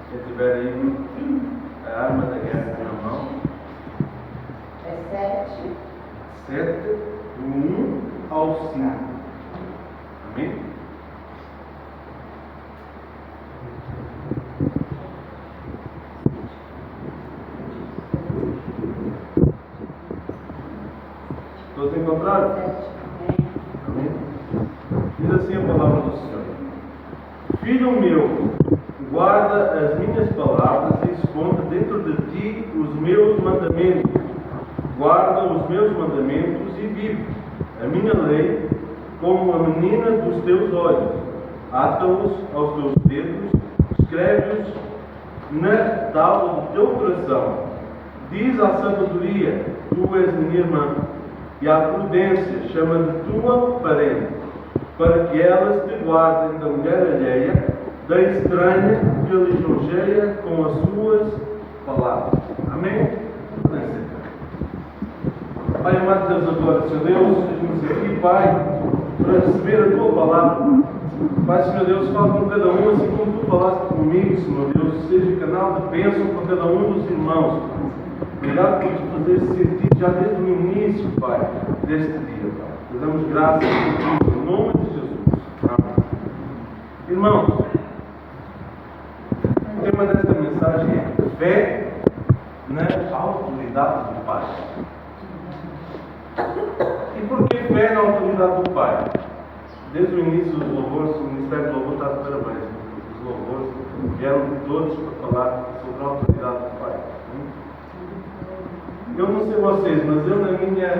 Quem tiver aí a arma da guerra na mão. É 7, do 1 ao 5. Amém? Todos encontraram? Amém? Diz assim a palavra do Senhor: Filho meu, guarda as minhas palavras e esconda dentro de ti os meus mandamentos. Guarda os meus mandamentos e vive a minha lei como a menina dos teus olhos. Ata-os aos teus dedos, escreve-os na tábua do teu coração. Diz à sabedoria: tu és minha irmã, e à prudência chama de tua parente, para que elas te guardem da mulher alheia, da estranha que a lisonjeia com as suas palavras. Amém? Pai amado Deus, agora, Senhor Deus, estamos aqui, Pai, para receber a tua palavra. Pai, Senhor Deus, fala com cada um, assim como tu falaste comigo, Senhor Deus, seja canal de bênção para cada um dos irmãos. Obrigado por te fazer sentir já desde o início, Pai, deste dia, Pai. Te damos graças a ti, em nome de Jesus. Amém. Irmãos, o tema desta mensagem é fé na autoridade do Pai. E por que fé na autoridade do Pai? Desde o início dos louvores, o Ministério do Louvor está de parabéns. Os louvores vieram todos para falar sobre a autoridade do Pai. Eu não sei vocês, mas eu na minha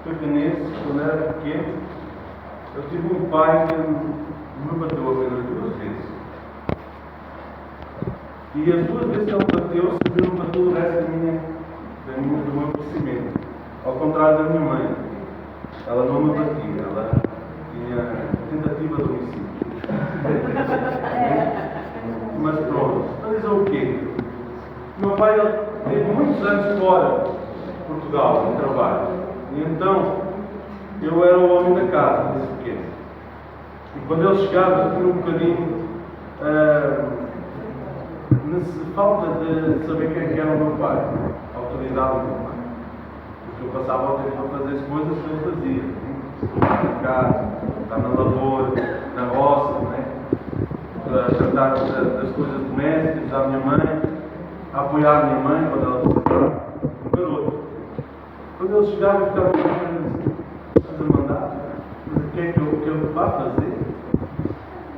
pequenez, quando era pequeno, eu tive um pai que me bateu apenas 2 vezes. E as 2 vezes que ele bateu, serviram para todo o resto do meu crescimento. Ao contrário da minha mãe, ela não me batia, ela tinha tentativa de homicídio. Mas pronto, para dizer o quê? Meu pai teve muitos anos fora de Portugal, em trabalho. E então, eu era o homem da casa, desde pequeno. E quando ele chegava, eu tinha um bocadinho falta de saber quem era o meu pai, a autoridade do meu pai. Porque eu passava o tempo a fazer as coisas que ele fazia. Na casa, estar na lavoura, na roça, né? A tratar das coisas domésticas, da minha mãe, a apoiar a minha mãe quando ela precisava. Um garoto. Quando ele chegava, eu ficava assim, estás a mandar? Mas o que é que eu vá fazer?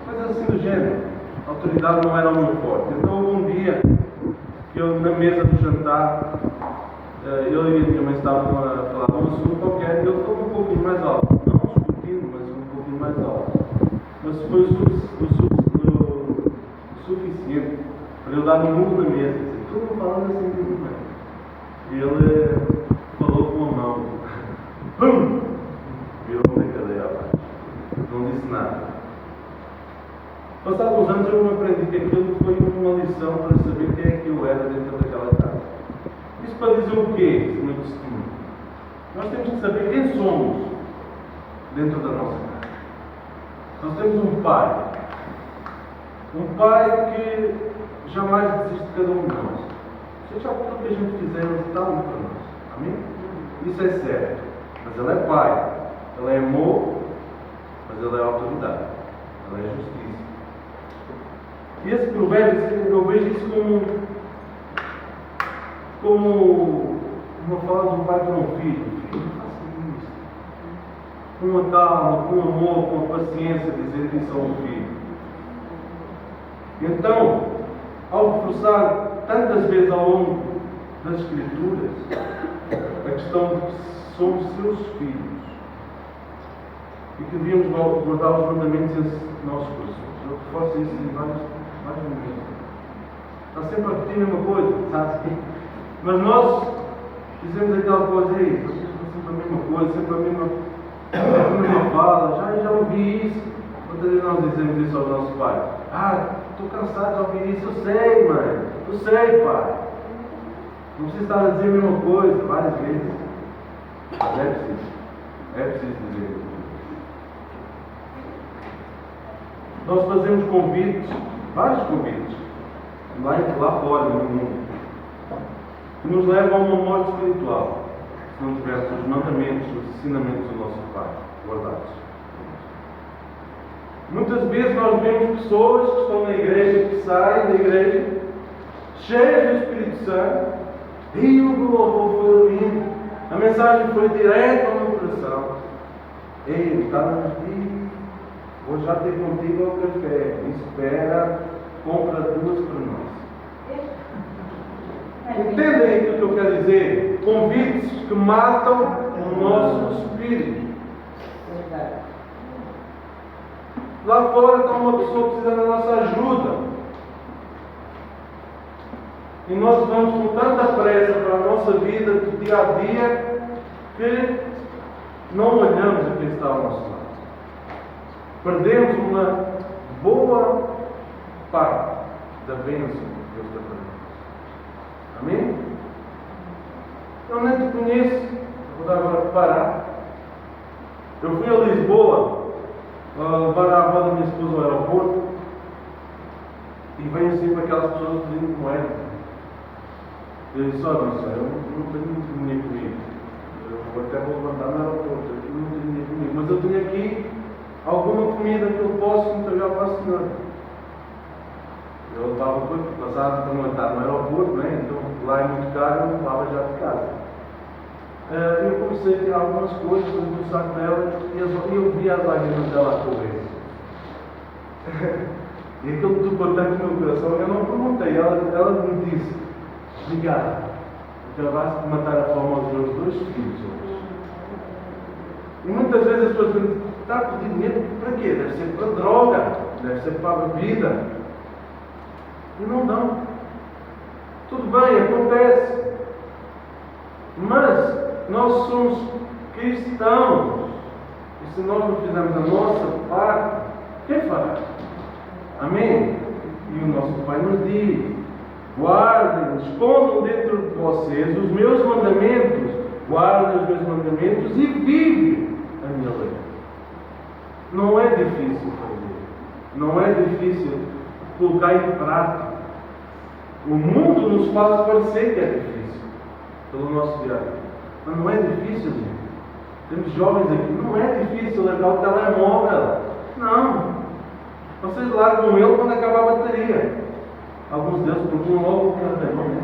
Coisas assim do género. A autoridade não era o meu forte. Então houve um dia que eu, na mesa do jantar, ele e a minha mãe estavam a falar de um assunto qualquer e ele falou um pouquinho mais alto. Não discutindo, mas um pouquinho mais alto. Mas foi o suficiente para eu dar um murro na mesa. Tudo falando assim de mim. E ele falou com a mão. Pum! Virou-me da cadeira abaixo. Não disse nada. Passados uns anos eu aprendi que aquilo foi uma lição para saber quem é que eu era dentro daquela casa. Isso para dizer o quê, meu testemunho? Nós temos que saber quem somos dentro da nossa casa. Nós temos um pai. Um pai que jamais desiste de cada um de nós. Seja aquilo que a gente fizer, ele está ali para nós. Amém? Isso é certo. Mas ele é pai. Ele é amor, mas ele é autoridade. Ele é justiça. E esse provérbio, eu vejo isso como uma fala de um pai para um filho. Filho, não faça isso. Com uma calma, com amor, com a paciência, dizer isso a um filho. Então, ao reforçar tantas vezes ao longo das Escrituras a questão de que somos seus filhos e que devíamos guardar os mandamentos em nossos corações. Eu reforço isso em vários momentos. Está sempre a repetir a mesma coisa, sabe? Mas nós dizemos aquela coisa aí, sempre a mesma coisa, sempre a mesma fala, já ouvi isso. Quantas vezes nós dizemos isso ao nosso pai? Estou cansado de ouvir isso, eu sei, mãe, eu sei, pai. Não precisa estar a dizer a mesma coisa várias vezes. Mas é preciso dizer. Nós fazemos convites, vários convites, lá fora no mundo, que nos levam a uma morte espiritual, se não tivermos os mandamentos, os ensinamentos do nosso Pai guardados. Muitas vezes nós vemos pessoas que estão na igreja, que saem da igreja, cheias do Espírito Santo, e o louvor foi lindo, a mensagem foi direta ao meu coração. Ei, está-nos aqui, vou já ter contigo ao café, espera, compra 2 para nós. Entendem aquilo que eu quero dizer? Convites que matam o nosso espírito. Lá fora está uma pessoa precisando da nossa ajuda. E nós vamos com tanta pressa para a nossa vida, do dia a dia, que não olhamos a quem está ao nosso lado. Perdemos uma boa parte da bênção que Deus está para nós. Amém? Eu nem te conheço. Vou dar agora parar. Eu fui a Lisboa levar a avó da minha esposa ao aeroporto e venho sempre aquelas pessoas pedindo moeda. Eu disse: olha, não sei, eu não tenho muito dinheiro comigo. Eu até vou levantar no aeroporto, eu não tenho dinheiro comigo, mas eu tenho aqui alguma comida que eu posso entregar para a senhora. Eu levava depois, porque passava para não estar no aeroporto, né? Então lá é muito caro, eu levava já de casa. Eu comecei a tirar algumas coisas do saco dela e eu vi as lágrimas dela a correr. E aquilo tocou tanto no meu coração, eu não perguntei, ela me disse: obrigado, acabaste de matar a fome aos meus 2 filhos hoje. E muitas vezes as pessoas dizem: está a pedir dinheiro para quê? Deve ser para droga, deve ser para a bebida. E não dão. Tudo bem, acontece. Mas nós somos cristãos. E se nós não fizermos a nossa parte, quem fará? Amém? E o nosso Pai nos diz: guardem, escondam dentro de vocês os meus mandamentos, guardem os meus mandamentos e vivem a minha lei. Não é difícil fazer, não é difícil colocar em prática. O mundo nos faz parecer que é difícil, pelo nosso diário, mas não é difícil, gente. Temos jovens aqui, não é difícil largar o telemóvel, não. Vocês largam ele quando acaba a bateria. Alguns deles procuram logo o telemóvel, né?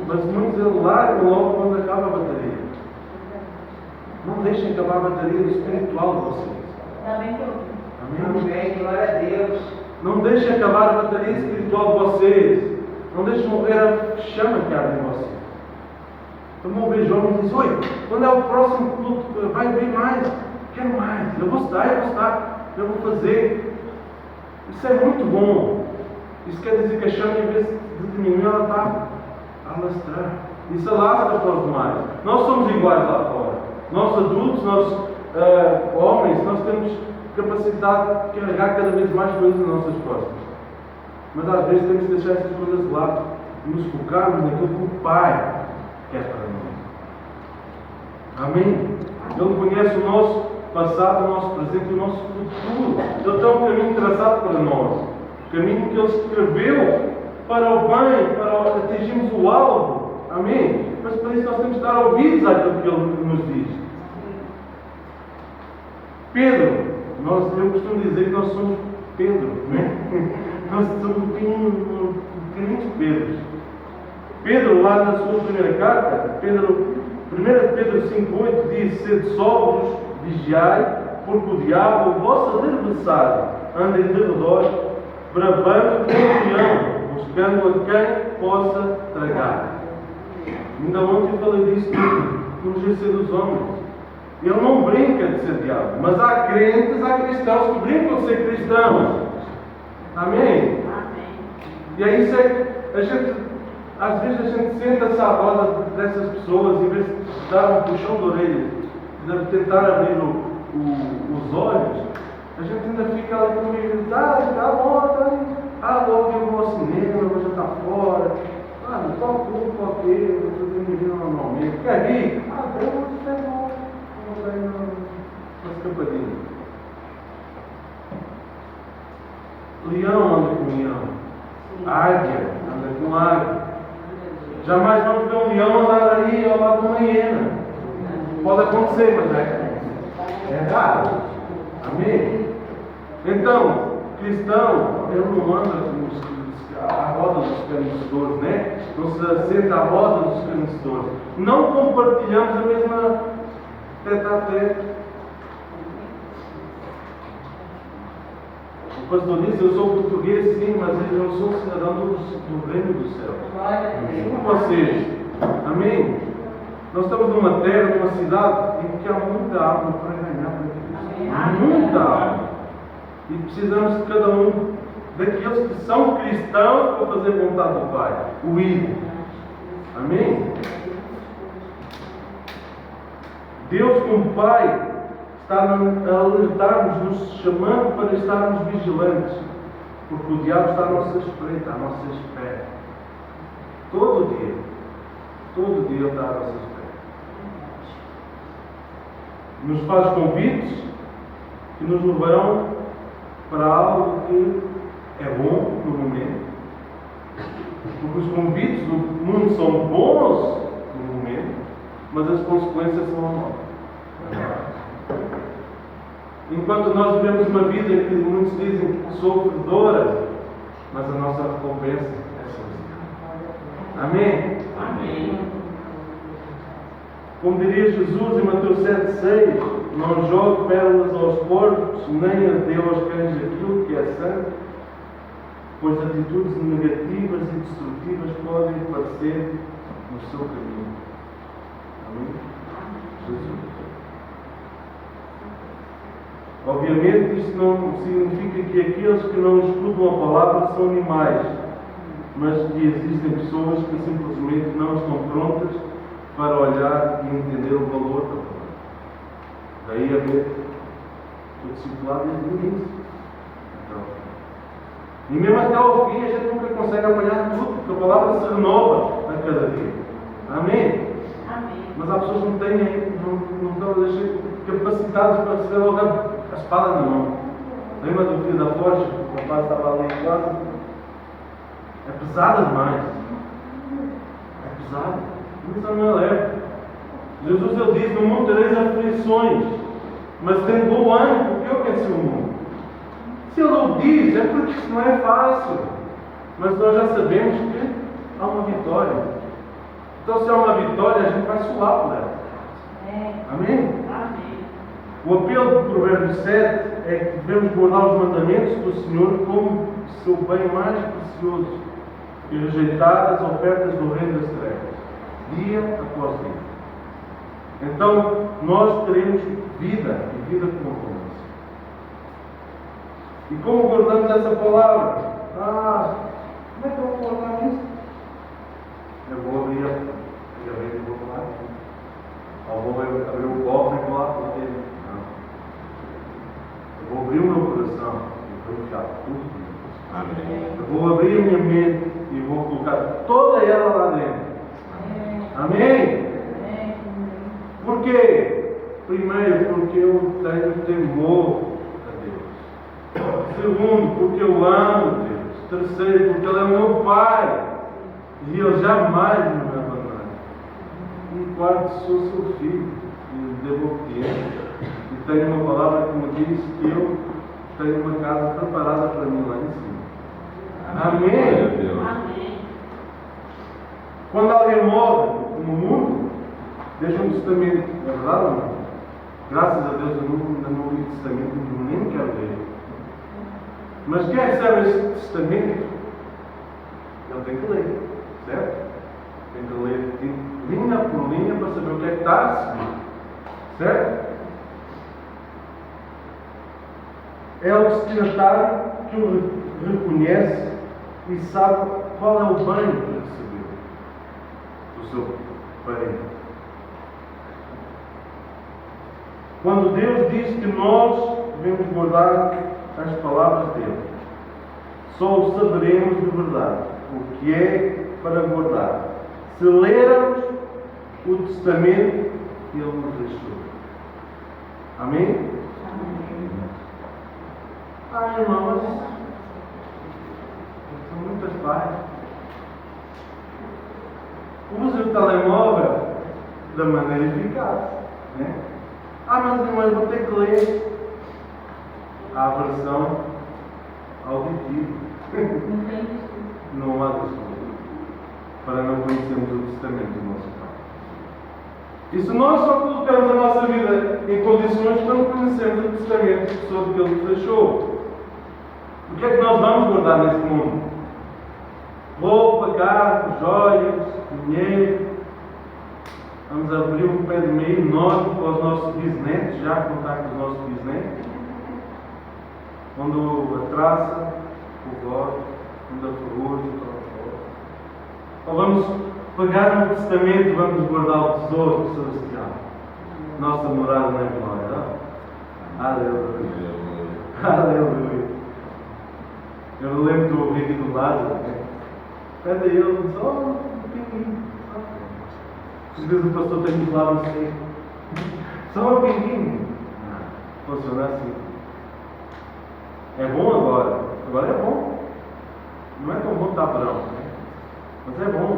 Mas muitos eles largam logo quando acaba a bateria. Não deixem acabar a bateria do espiritual de vocês. Amém? Glória a Deus. Não deixem acabar a bateria espiritual de vocês. Não deixem morrer a chama que arde em vocês. Então vão ver jovens e dizem: oi, quando é o próximo culto? Vai ver mais. Quero mais. Eu vou estar. Eu vou fazer. Isso é muito bom. Isso quer dizer que a chama, em vez de diminuir, ela está a alastrar. Isso alastra para os demais. Nós somos iguais lá fora. Nós adultos, nós homens, nós temos capacidade de carregar cada vez mais coisas nas nossas costas. Mas às vezes temos que deixar essas coisas de lado e nos focarmos naquilo que o Pai quer para nós. Amém? Ele conhece o nosso passado, o nosso presente e o nosso futuro. Ele tem um caminho traçado para nós. O caminho que Ele escreveu para o bem, para atingirmos o alvo. Amém? Mas para isso nós temos de estar ouvidos àquilo que Ele nos diz. Pedro, eu costumo dizer que nós somos Pedro, né? Nós somos pequeninos Pedros. Pedro, lá na sua primeira carta, 1 Pedro 5,8 diz: sede sóbrios, vigiai, porque o diabo, o vosso adversário, anda em derredor, bravando como leão, buscando a quem possa tragar. Ainda ontem falei disso no GC dos homens. Ele não brinca de ser diabo, mas há crentes, há cristãos que brincam de ser cristãos. Amém? E aí às vezes a gente senta-se à roda dessas pessoas, em vez de dar um puxão de orelha, de tentar abrir os olhos, a gente ainda fica ali comigo: tá bom, logo eu vou ao cinema, vou jantar fora, qual clube, qual que, vou fazer minha vida normalmente. Quer ir? Deus, é bom, vou sair na escapadinha. Leão anda com leão, águia anda com água. Jamais vamos ver um leão andar aí ao lado de uma hiena. Pode acontecer, mas é raro. Amém? Então, cristão, ele não anda à roda dos escarnecedores, né? Não se assenta à roda dos escarnecedores. Não compartilhamos a mesma tete-a-tete. O pastor disse: eu sou português, sim, mas eu sou cidadão do reino do céu. Como vocês. Amém? Nós estamos numa terra, numa cidade em que há muita água para ganhar para Cristo. Muita água. E precisamos de cada um daqueles que são cristãos para fazer a vontade do Pai. O ir. Amém? Deus, como Pai, está a alertar-nos, nos chamando para estarmos vigilantes, porque o diabo está à nossa espreita, à nossa espera. Todo dia ele está à nossa espera. Nos faz convites que nos levarão para algo que é bom no momento, porque os convites do mundo são bons no momento, mas as consequências são mal. Enquanto nós vivemos uma vida que muitos dizem sofredora, mas a nossa recompensa é celestial. Amém? Amém. Como diria Jesus em Mateus 7,6: não jogue pérolas aos porcos, nem dê aos cães aquilo que é santo, pois atitudes negativas e destrutivas podem aparecer no seu caminho. Amém? Jesus. Obviamente, isto não significa que aqueles que não escutam a palavra são animais, mas que existem pessoas que simplesmente não estão prontas para olhar e entender o valor da palavra. Daí a ver o discipulado desde o início. Então, e mesmo até ao fim, a gente nunca consegue apanhar tudo, porque a palavra se renova a cada dia. Amém? Amém. Mas há pessoas que não têm, não estão capacitadas para receber logo a espada na mão. Lembra do filho da forja? O rapaz estava ali em casa. É pesada demais. É pesado. Mas não é leve. Jesus, ele diz: no mundo tereis aflições, mas tem bom ânimo, porque eu venci o mundo. Se ele o diz, é porque isso não é fácil. Mas nós já sabemos que há uma vitória. Então, se há uma vitória, a gente vai suar por ela. Amém? Amém. O apelo do Provérbios 7 é que devemos guardar os mandamentos do Senhor como seu bem mais precioso e rejeitar as ofertas do reino das trevas, dia após dia. Então, nós teremos vida e vida com abundância. E como guardamos essa palavra? Como é que eu vou guardar isso? Eu vou abrir e vou falar. Ou vou abrir o cofre e falar porque não. Eu vou abrir o meu coração e vou deixar tudo dentro. Amém. Eu vou abrir a minha mente e vou colocar toda ela lá dentro. Amém? Por quê? Primeiro, porque eu tenho temor a Deus. Segundo, porque eu amo Deus. Terceiro, porque Ele é o meu Pai e Ele jamais me vai abandonar. E quarto, sou seu filho e devo obediência. E tenho uma palavra que me diz que eu tenho uma casa preparada para mim lá em cima. Amém? Amém. Quando alguém morre no mundo, deixa um testamento. É verdade ou não? Graças a Deus eu ainda não li testamento, nem quero ler. Mas quem recebe esse testamento, ele tem que ler, certo? Tem que ler linha por linha para saber o que é que está a seguir, certo? É o destinatário que o reconhece e sabe qual é o bem que recebeu do seu parente. Quando Deus diz que nós devemos guardar as palavras dele, só o saberemos de verdade, o que é para guardar, se lermos o testamento que ele nos deixou. Amém? Irmãos, são muitas páginas. da maneira eficaz. Né? Mas vou ter que ler a versão auditiva. Não há desculpa para não conhecermos o testamento do nosso Pai. E se nós só colocamos a nossa vida em condições que não conhecemos o testamento que só que Ele nos deixou, o que é que nós vamos guardar neste mundo? Roupa, carro, joias, dinheiro. Vamos abrir um pé de meio enorme para os nossos bisnetos, já contar com os nossos bisnetos. Onde a traça, o bode, onde a ferrugem, ou vamos pegar no testamento e vamos guardar o tesouro celestial. Nossa morada na glória. Aleluia. Aleluia. Eu lembro do vídeo do Lázaro. Pede a ele e diz: um pinguinho. Às vezes o pastor tem que falar assim: só um pinguinho. Funciona assim. É bom agora. Agora é bom. Não é tão bom estar bravo, mas é bom.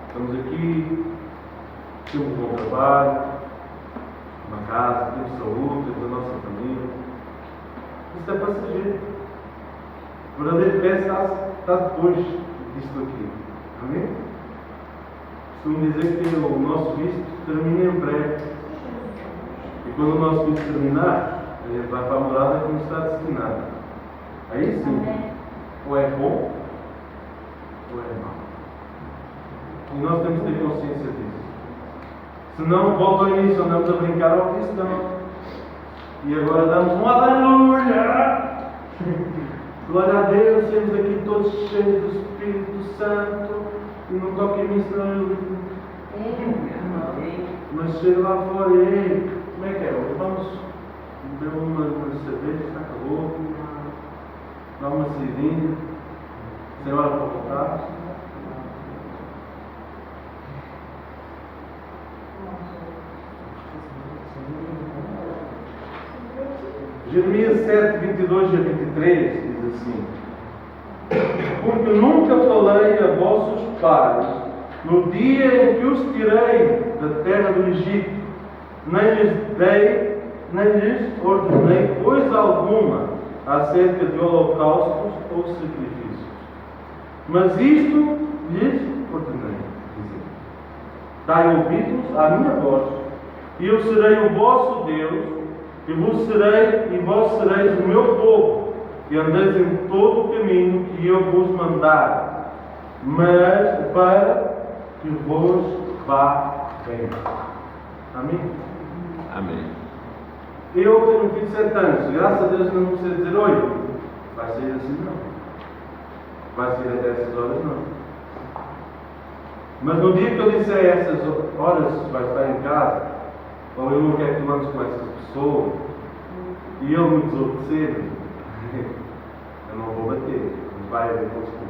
Estamos aqui, temos um bom trabalho, uma casa, temos saúde, temos a nossa família. Isso é passageiro. O verdadeiro pé está depois disto aqui. Amém? Costumo dizer que o nosso visto termina em breve. E quando o nosso visto terminar, a gente vai para a morada como está destinado. Aí sim, ou é bom, ou é mau. E nós temos que ter consciência disso. Senão, volta ao início, andamos a brincar ao cristão. E agora damos um aleluia! Glória a Deus, temos aqui todos cheios do Espírito Santo. E não toca em mim, senão mas chega lá fora e ei, como é que é? Vamos beber uma cerveja, está acabou. Dá uma saidinha, sem hora para voltar. Jeremias 7, 22 a 23 diz assim: porque nunca falei a vossos pais no dia em que os tirei da terra do Egito, nem lhes ordenei coisa alguma acerca de holocaustos ou sacrifícios. Mas isto lhes ordenei, dizendo: dai ouvidos à minha voz, e eu serei o vosso Deus, e vós sereis o meu povo, e andeis em todo o caminho que eu vos mandar, mas para que vos vá bem. Amém? Amém. Eu tenho 27 anos, graças a Deus não precisa dizer oi. Vai sair assim não. Vai sair até essas horas não. Mas no dia que eu disser essas horas vai estar em casa, ou eu não quero que andes com essas pessoas, e eu me desobedecer, eu não vou bater, vai haver consequências.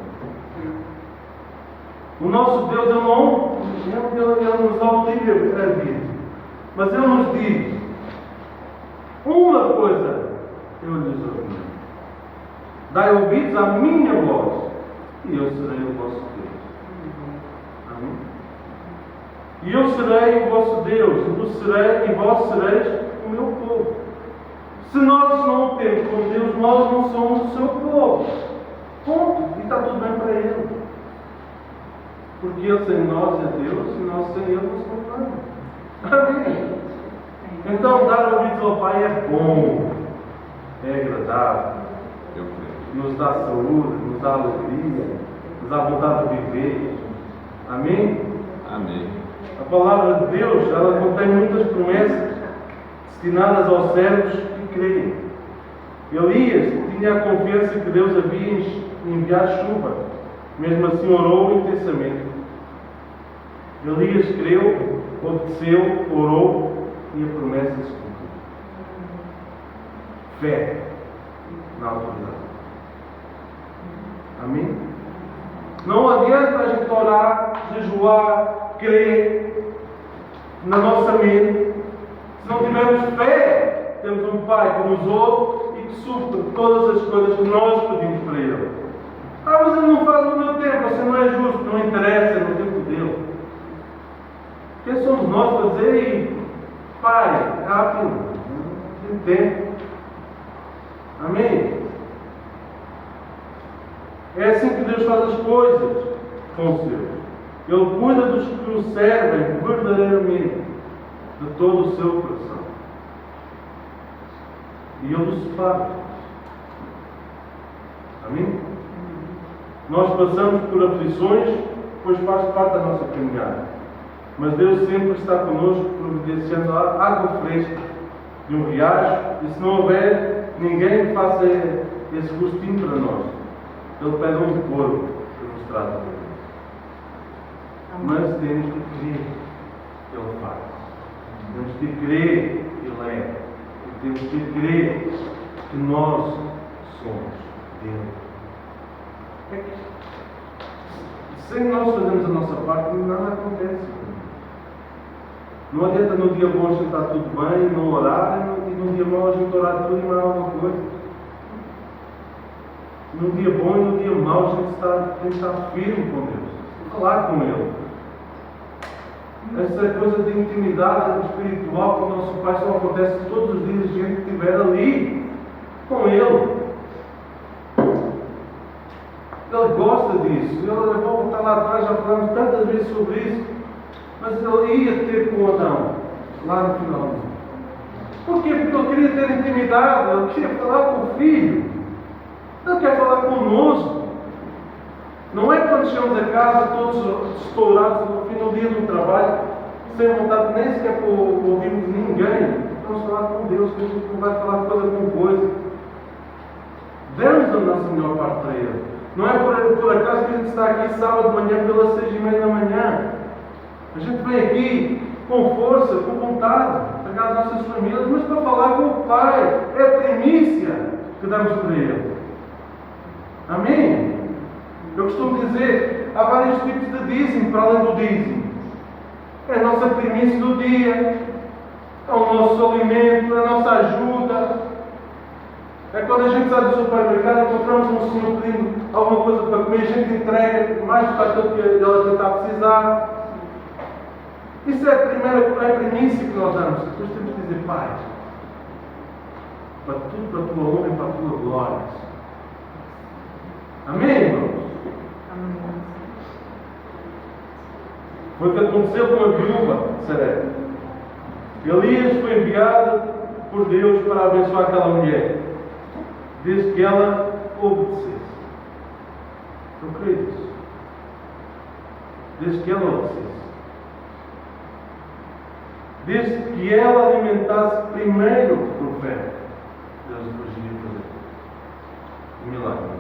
O nosso Deus, Ele nos dá o livre-arbítrio, mas Ele nos diz: uma coisa eu lhes ordeno, dai ouvidos à minha voz, e eu serei o vosso Deus. Amém? E eu serei o vosso Deus, e vós sereis o meu povo. Se nós não o temos como Deus, nós não somos o seu povo. Ponto. E está tudo bem para Ele. Porque Ele sem nós é Deus, e nós sem Ele não somos nada. Amém? Então, dar ouvidos ao Pai é bom, é agradável, nos dá saúde, nos dá alegria, nos dá vontade de viver. Amém? Amém. A palavra de Deus, ela contém muitas promessas destinadas aos servos que creem. Elias tinha a confiança que Deus havia enviado chuva, mesmo assim orou intensamente. Elias creu, obedeceu, orou e a promessa se cumpriu. Fé na autoridade. Amém? Não adianta a gente orar, jejuar, crer na nossa mente. Se não tivermos fé, temos um Pai que nos ouve e que supre todas as coisas que nós pedimos para Ele. Mas Ele não faz no meu tempo, você não é justo, não interessa no tempo dele. Quem somos nós para dizer, e Pai, rápido, tem tempo. Amém? É assim que Deus faz as coisas com os seus. Ele cuida dos que o servem verdadeiramente, de todo o seu coração. E Ele os separa. Amém? Nós passamos por aflições, pois faz parte da nossa caminhada. Mas Deus sempre está connosco, providenciando a água fresca de um riacho, e se não houver ninguém que faça esse gostinho para nós, Ele pede um corpo que nos trata bem. Mas temos que crer que Ele faz. Temos que crer que Ele é. E temos que crer que nós somos dele. É que, sem nós fazermos a nossa parte, nada acontece. Não adianta no dia bom a gente estar tudo bem, no horário, e no dia mau a gente orar tudo e mais alguma coisa. No dia bom e no dia mau a gente tem que estar firme com Deus, falar com Ele. Essa coisa de intimidade espiritual com o nosso Pai só acontece todos os dias a gente estiver ali com Ele. Ele gosta disso. Eu vou voltar lá atrás, já falamos tantas vezes sobre isso. Mas ele ia ter com Adão, lá no final do mundo. Porquê? Porque ele queria ter intimidade, ele queria falar com o Filho. Ele quer falar conosco. Não é quando chegamos a casa todos estourados no fim do dia do trabalho, sem vontade nem sequer para ouvirmos ninguém. Vamos falar com Deus, que a gente não vai falar coisa com coisa. Demos a nossa melhor parte para Ele. Não é por acaso que a gente está aqui sábado de manhã pelas 6:30 da manhã. A gente vem aqui com força, com vontade, pegar as nossas famílias, mas para falar com o Pai. É a primícia que damos para Ele. Amém? Eu costumo dizer, há vários tipos de dízimo para além do dízimo. É a nossa primícia do dia, é o nosso alimento, é a nossa ajuda. É quando a gente sai do supermercado, encontramos um senhor pedindo alguma coisa para comer, a gente entrega mais do que aquilo que ela está a precisar. Isso é a primícia que nós damos. Depois temos que dizer, Pai, para tudo, para a tua honra e para a tua glória. Amém, irmãos? Amém. Foi o que aconteceu com a viúva de Sarepta. Elias foi enviado por Deus para abençoar aquela mulher, desde que ela obedecesse. Eu creio nisso. Desde que ela obedecesse. Desde que ela alimentasse primeiro o profeta, Deus depois iria fazer um milagre.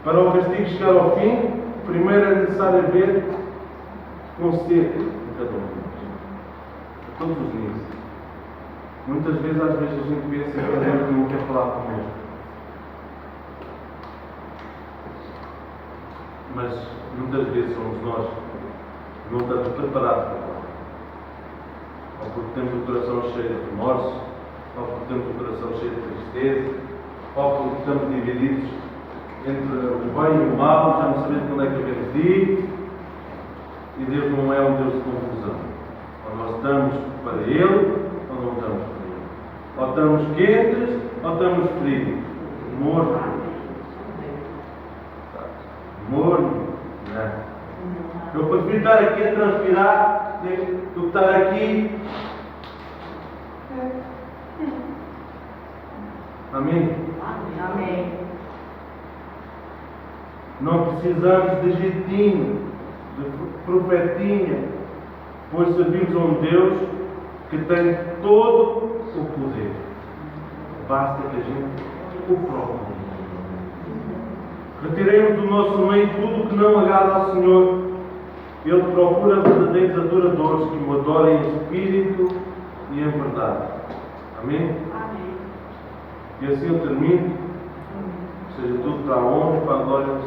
Para o castigo chegar ao fim, primeiro é necessário haver conselho em cada um de nós, a todos os níveis. Muitas vezes, às vezes, a gente pensa que Deus não quer falar conosco. Mas muitas vezes somos nós que não estamos preparados para falar. Ou porque temos o coração cheio de remorso, ou porque temos o coração cheio de tristeza, ou porque estamos divididos entre o bem e o mal, já não sabemos quando é que devemos ir. E Deus não é um Deus de confusão. Ou nós estamos para Ele, ou não estamos para Ele. Ou estamos quentes, ou estamos frios. Morno. Morno. Não. Eu prefiro estar aqui a transpirar do que estar aqui. Amém? Amém. Não precisamos de jeitinho, de profetinha, pois servimos a um Deus que tem todo o poder. Basta que a gente o procure. Retiremos do nosso meio tudo que não agrada ao Senhor. Ele procura verdadeiros adoradores que o adorem em espírito e em verdade. Amém? Amém. E assim eu termino. Seja tudo para a honra e para a glória